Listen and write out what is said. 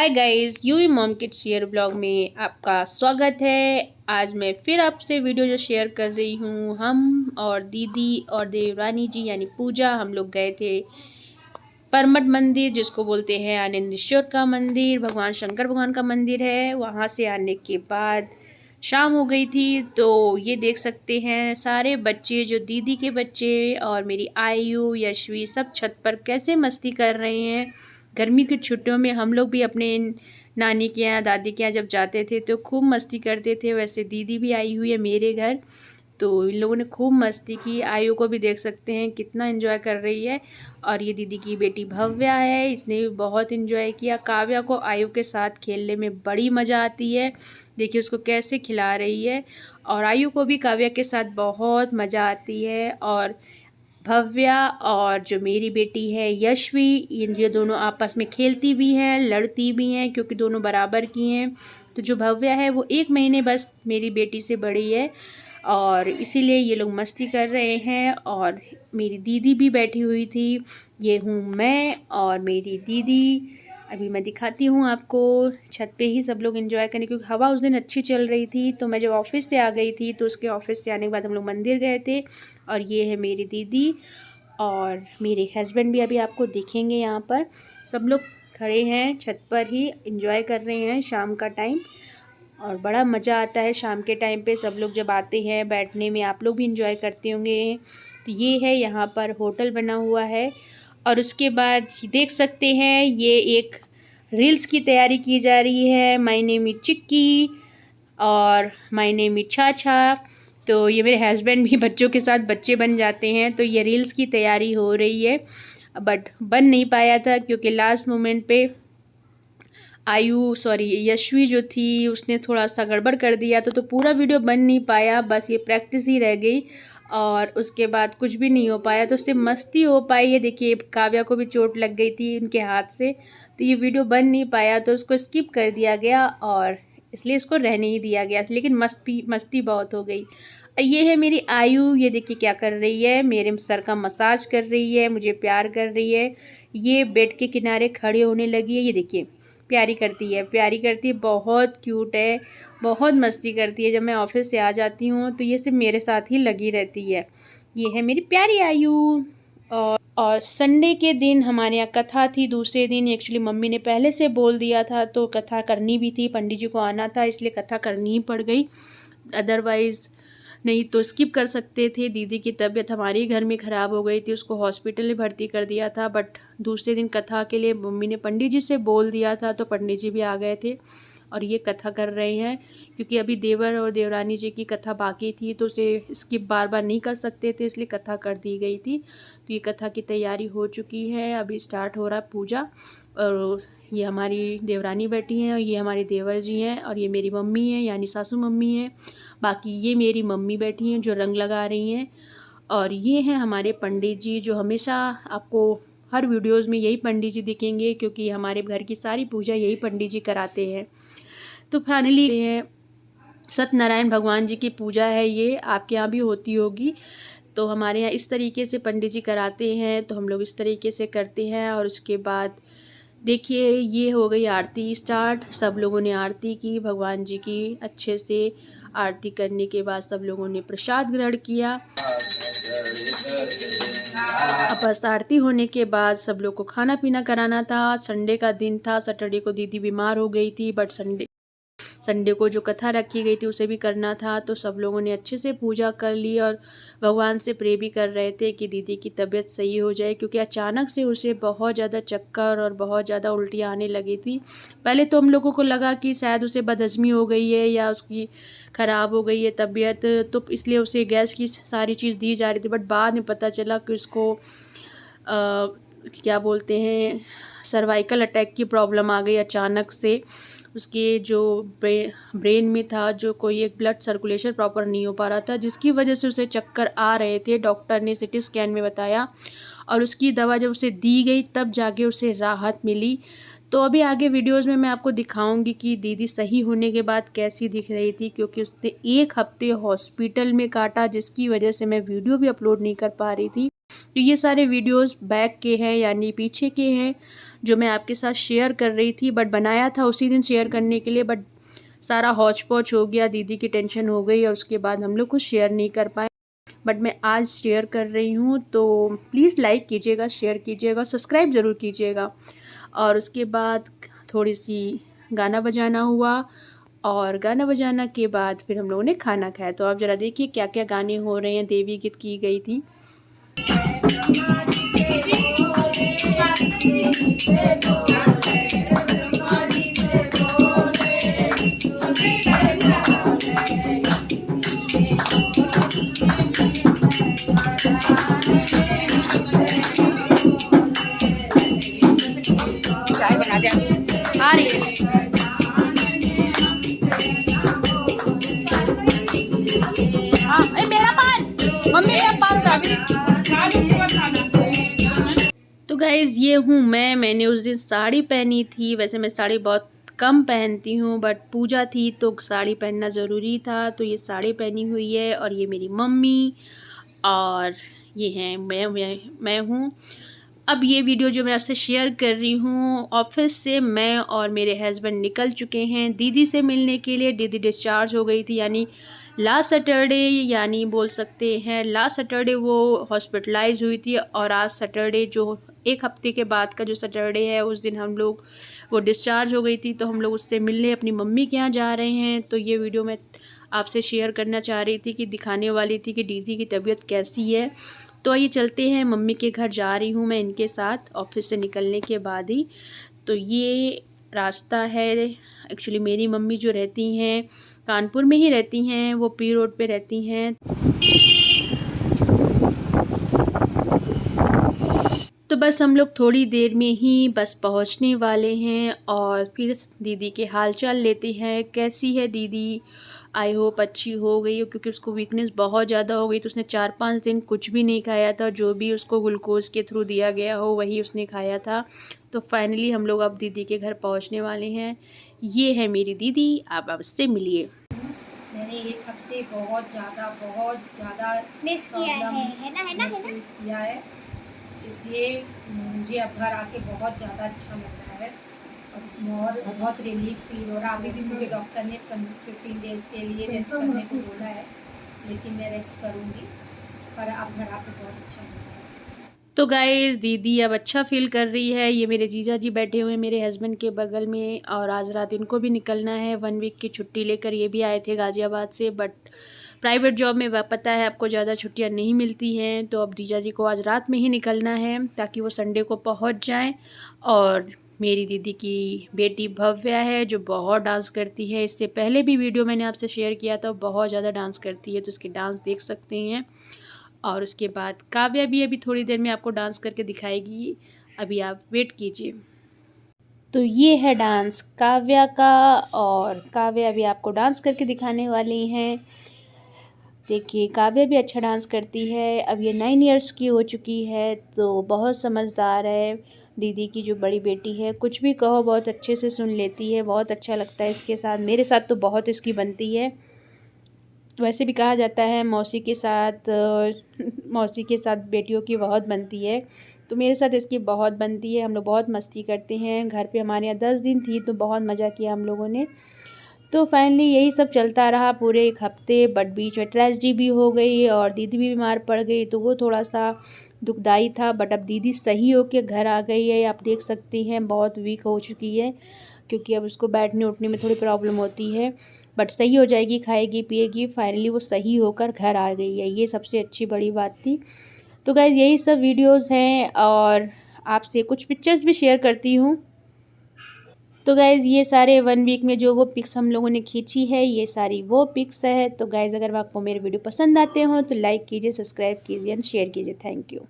Hi guys, UV mom kids share blog में आपका स्वागत है। आज मैं फिर आपसे वीडियो जो शेयर कर रही हूँ, हम और दीदी और देवरानी जी यानी पूजा हम लोग गए थे परमठ मंदिर, जिसको बोलते हैं आनंदेश्वर का मंदिर, भगवान शंकर भगवान का मंदिर है। वहाँ से आने के बाद शाम हो गई थी, तो ये देख सकते हैं सारे बच्चे, जो दीदी के बच्चे और मेरी आयु यशवी, सब छत पर कैसे मस्ती कर रहे हैं। गर्मी की छुट्टियों में हम लोग भी अपने नानी के यहाँ दादी के यहाँ जब जाते थे तो खूब मस्ती करते थे। वैसे दीदी भी आई हुई है मेरे घर, तो इन लोगों ने खूब मस्ती की। आयु को भी देख सकते हैं कितना एंजॉय कर रही है। और ये दीदी की बेटी भव्या है, इसने भी बहुत एंजॉय किया। काव्या को आयु के साथ खेलने में बड़ी मज़ा आती है, देखिए उसको कैसे खिला रही है। और आयु को भी काव्या के साथ बहुत मज़ा आती है। और भव्या और जो मेरी बेटी है यशवी, ये दोनों आपस में खेलती भी हैं, लड़ती भी हैं, क्योंकि दोनों बराबर की हैं। तो जो भव्या है वो 1 महीने बस मेरी बेटी से बड़ी है, और इसीलिए ये लोग मस्ती कर रहे हैं। और मेरी दीदी भी बैठी हुई थी, ये हूँ मैं और मेरी दीदी। अभी मैं दिखाती हूँ आपको, छत पे ही सब लोग एंजॉय करें, क्योंकि हवा उस दिन अच्छी चल रही थी। तो मैं जब ऑफिस से आ गई थी, तो उसके ऑफिस से आने के बाद हम लोग मंदिर गए थे। और ये है मेरी दीदी और मेरे हस्बैंड भी अभी आपको दिखेंगे। यहाँ पर सब लोग खड़े हैं, छत पर ही एंजॉय कर रहे हैं शाम का टाइम। और बड़ा मज़ा आता है शाम के टाइम पे, सब लोग जब आते हैं बैठने में। आप लोग भी एंजॉय करते होंगे। तो ये है, यहाँ पर होटल बना हुआ है। और उसके बाद देख सकते हैं ये एक रील्स की तैयारी की जा रही है। माय नेम इज चिक्की और माय नेम इज छाछा। तो ये मेरे हस्बैंड भी बच्चों के साथ बच्चे बन जाते हैं, तो ये रील्स की तैयारी हो रही है। बट बन नहीं पाया था, क्योंकि लास्ट मोमेंट पे यशवी जो थी उसने थोड़ा सा गड़बड़ कर दिया, तो पूरा वीडियो बन नहीं पाया, बस ये प्रैक्टिस ही रह गई। और उसके बाद कुछ भी नहीं हो पाया, तो उससे मस्ती हो पाई है। देखिए काव्या को भी चोट लग गई थी उनके हाथ से, तो ये वीडियो बन नहीं पाया, तो उसको स्किप कर दिया गया और इसलिए इसको रहने ही दिया गया। लेकिन मस्ती बहुत हो गई। और ये है मेरी आयु, ये देखिए क्या कर रही है, मेरे सर का मसाज कर रही है, मुझे प्यार कर रही है। ये बेड के किनारे खड़े होने लगी है, ये देखिए प्यारी करती है, बहुत क्यूट है, बहुत मस्ती करती है। जब मैं ऑफिस से आ जाती हूँ तो ये सिर्फ मेरे साथ ही लगी रहती है। ये है मेरी प्यारी आयु। और संडे के दिन हमारे यहाँ कथा थी। दूसरे दिन एक्चुअली मम्मी ने पहले से बोल दिया था, तो कथा करनी भी थी, पंडित जी को आना था, इसलिए कथा करनी ही पड़ गई। अदरवाइज़ नहीं तो स्किप कर सकते थे। दीदी की तबीयत हमारे घर में ख़राब हो गई थी, उसको हॉस्पिटल में भर्ती कर दिया था। बट दूसरे दिन कथा के लिए मम्मी ने पंडित जी से बोल दिया था, तो पंडित जी भी आ गए थे और ये कथा कर रहे हैं। क्योंकि अभी देवर और देवरानी जी की कथा बाकी थी, तो उसे स्किप बार बार नहीं कर सकते थे, इसलिए कथा कर दी गई थी। तो ये कथा की तैयारी हो चुकी है, अभी स्टार्ट हो रहा है पूजा। और ये हमारी देवरानी बैठी हैं और ये हमारे देवर जी हैं और ये मेरी मम्मी है यानी सासू मम्मी है। बाकी ये मेरी मम्मी बैठी हैं जो रंग लगा रही हैं। और ये हैं हमारे पंडित जी, जो हमेशा आपको हर वीडियोस में यही पंडित जी दिखेंगे, क्योंकि हमारे घर की सारी पूजा यही पंडित जी कराते हैं। तो फाइनली ये सत्यनारायण भगवान जी की पूजा है, ये आपके यहाँ भी होती होगी। तो हमारे यहाँ इस तरीके से पंडित जी कराते हैं, तो हम लोग इस तरीके से करते हैं। और उसके बाद देखिए ये हो गई आरती स्टार्ट। सब लोगों ने आरती की भगवान जी की अच्छे से। आरती करने के बाद सब लोगों ने प्रसाद ग्रहण किया। अब बस आरती होने के बाद सब लोग को खाना पीना कराना था। संडे का दिन था, सैटरडे को दीदी बीमार हो गई थी, बट संडे को जो कथा रखी गई थी उसे भी करना था। तो सब लोगों ने अच्छे से पूजा कर ली और भगवान से प्रे भी कर रहे थे कि दीदी की तबीयत सही हो जाए, क्योंकि अचानक से उसे बहुत ज़्यादा चक्कर और बहुत ज़्यादा उल्टियाँ आने लगी थी। पहले तो हम लोगों को लगा कि शायद उसे बदहज़मी हो गई है या उसकी ख़राब हो गई है तबीयत, तो इसलिए उसे गैस की सारी चीज़ दी जा रही थी। बट बाद में पता चला कि उसको क्या बोलते हैं, सर्वाइकल अटैक की प्रॉब्लम आ गई अचानक से। उसके जो ब्रेन में था, जो कोई एक ब्लड सर्कुलेशन प्रॉपर नहीं हो पा रहा था, जिसकी वजह से उसे चक्कर आ रहे थे। डॉक्टर ने सिटी स्कैन में बताया और उसकी दवा जब उसे दी गई तब जाके उसे राहत मिली। तो अभी आगे वीडियोस में मैं आपको दिखाऊंगी कि दीदी सही होने के बाद कैसी दिख रही थी, क्योंकि उसने 1 हफ्ते हॉस्पिटल में काटा, जिसकी वजह से मैं वीडियो भी अपलोड नहीं कर पा रही थी। तो ये सारे वीडियोस बैक के हैं यानी पीछे के हैं, जो मैं आपके साथ शेयर कर रही थी, बट बनाया था उसी दिन शेयर करने के लिए, बट सारा हौच पौच हो गया, दीदी की टेंशन हो गई और उसके बाद हम लोग कुछ शेयर नहीं कर पाए। बट मैं आज शेयर कर रही हूँ, तो प्लीज़ लाइक कीजिएगा, शेयर कीजिएगा, सब्सक्राइब ज़रूर कीजिएगा। और उसके बाद थोड़ी सी गाना बजाना हुआ और गाना बजाना के बाद फिर हम लोगों ने खाना खाया। तो आप ज़रा देखिए क्या क्या गाने हो रहे हैं। देवी गीत की गई थी। चाय बना दे आ रही है। तो गाइज़ ये हूँ मैंने उस दिन साड़ी पहनी थी। वैसे मैं साड़ी बहुत कम पहनती हूँ, बट पूजा थी तो साड़ी पहनना ज़रूरी था, तो ये साड़ी पहनी हुई है। और ये मेरी मम्मी और ये हैं मैं हूँ। अब ये वीडियो जो मैं आपसे शेयर कर रही हूँ, ऑफिस से मैं और मेरे हस्बैंड निकल चुके हैं दीदी से मिलने के लिए। दीदी डिस्चार्ज हो गई थी, यानी लास्ट सैटरडे, यानी बोल सकते हैं लास्ट सैटरडे वो हॉस्पिटलाइज हुई थी। और आज सैटरडे, जो एक हफ्ते के बाद का जो सैटरडे है, उस दिन हम लोग वो डिस्चार्ज हो गई थी, तो हम लोग उससे मिलने अपनी मम्मी के यहाँ जा रहे हैं। तो ये वीडियो मैं आपसे शेयर करना चाह रही थी, कि दिखाने वाली थी कि दीदी की तबीयत कैसी है। तो आइए चलते हैं, मम्मी के घर जा रही हूँ मैं इनके साथ ऑफिस से निकलने के बाद ही। तो ये रास्ता है। एक्चुअली मेरी मम्मी जो रहती हैं कानपुर में ही रहती हैं, वो पी रोड पे रहती हैं। तो बस हम लोग थोड़ी देर में ही बस पहुंचने वाले हैं और फिर दीदी के हाल चाल लेते हैं। कैसी है दीदी? आई होप अच्छी हो गई हो, क्योंकि उसको वीकनेस बहुत ज़्यादा हो गई। तो उसने 4-5 दिन कुछ भी नहीं खाया था, जो भी उसको ग्लूकोज के थ्रू दिया गया हो वही उसने खाया था। तो फाइनली हम लोग अब दीदी के घर पहुंचने वाले हैं। ये है मेरी दीदी, आप अब उससे मिलिए। मैंने एक हफ्ते बहुत ज़्यादा मिस किया है फेस किया है, इसलिए मुझे अब घर आके बहुत ज़्यादा अच्छा लग रहा है और बहुत रिलीफ फील हो रहा है। अभी भी मुझे डॉक्टर ने 15 डेज़ के लिए रेस्ट करने को बोला है, लेकिन मैं रेस्ट करूँगी, पर अब घर आके बहुत अच्छा लग रहा है। तो गाइज़ दीदी अब अच्छा फ़ील कर रही है। ये मेरे जीजा जी बैठे हुए हैं मेरे हस्बैंड के बगल में, और आज रात इनको भी निकलना है 1 वीक की छुट्टी लेकर। ये भी आए थे गाज़ियाबाद से, बट प्राइवेट जॉब में पता है आपको ज़्यादा छुट्टियां नहीं मिलती हैं। तो अब जीजा जी को आज रात में ही निकलना है, ताकि वो संडे को पहुंच जाएं। और मेरी दीदी की बेटी भव्या है, जो बहुत डांस करती है। इससे पहले भी वीडियो मैंने आपसे शेयर किया था, बहुत ज़्यादा डांस करती है, तो उसकी डांस देख सकते हैं। और उसके बाद काव्या भी अभी थोड़ी देर में आपको डांस करके दिखाएगी, अभी आप वेट कीजिए। तो ये है डांस काव्या का, और काव्या अभी आपको डांस करके दिखाने वाली हैं। देखिए काव्या भी अच्छा डांस करती है। अब ये 9 इयर्स की हो चुकी है, तो बहुत समझदार है। दीदी की जो बड़ी बेटी है, कुछ भी कहो बहुत अच्छे से सुन लेती है। बहुत अच्छा लगता है इसके साथ, मेरे साथ तो बहुत इसकी बनती है। वैसे भी कहा जाता है मौसी के साथ बेटियों की बहुत बनती है, तो मेरे साथ इसकी बहुत बनती है। हम लोग बहुत मस्ती करते हैं। घर पे हमारे यहाँ 10 दिन थी, तो बहुत मज़ा किया हम लोगों ने। तो फाइनली यही सब चलता रहा पूरे 1 हफ्ते, बट बीच में ट्रेजेडी भी हो गई और दीदी भी बीमार पड़ गई, तो वो थोड़ा सा दुखदाई था। बट अब दीदी सही होके घर आ गई है, आप देख सकती हैं बहुत वीक हो चुकी है, क्योंकि अब उसको बैठने उठने में थोड़ी प्रॉब्लम होती है। बट सही हो जाएगी, खाएगी पिएगी। फाइनली वो सही होकर घर आ गई है, ये सबसे अच्छी बड़ी बात थी। तो गाइज़ यही सब वीडियोस हैं, और आपसे कुछ पिक्चर्स भी शेयर करती हूँ। तो गाइज़ ये सारे 1 वीक में जो वो पिक्स हम लोगों ने खींची है, ये सारी वो पिक्स है। तो गाइज़ अगर आपको मेरे वीडियो पसंद आते हो तो लाइक कीजिए, सब्सक्राइब कीजिए एंड शेयर कीजिए। Thank you.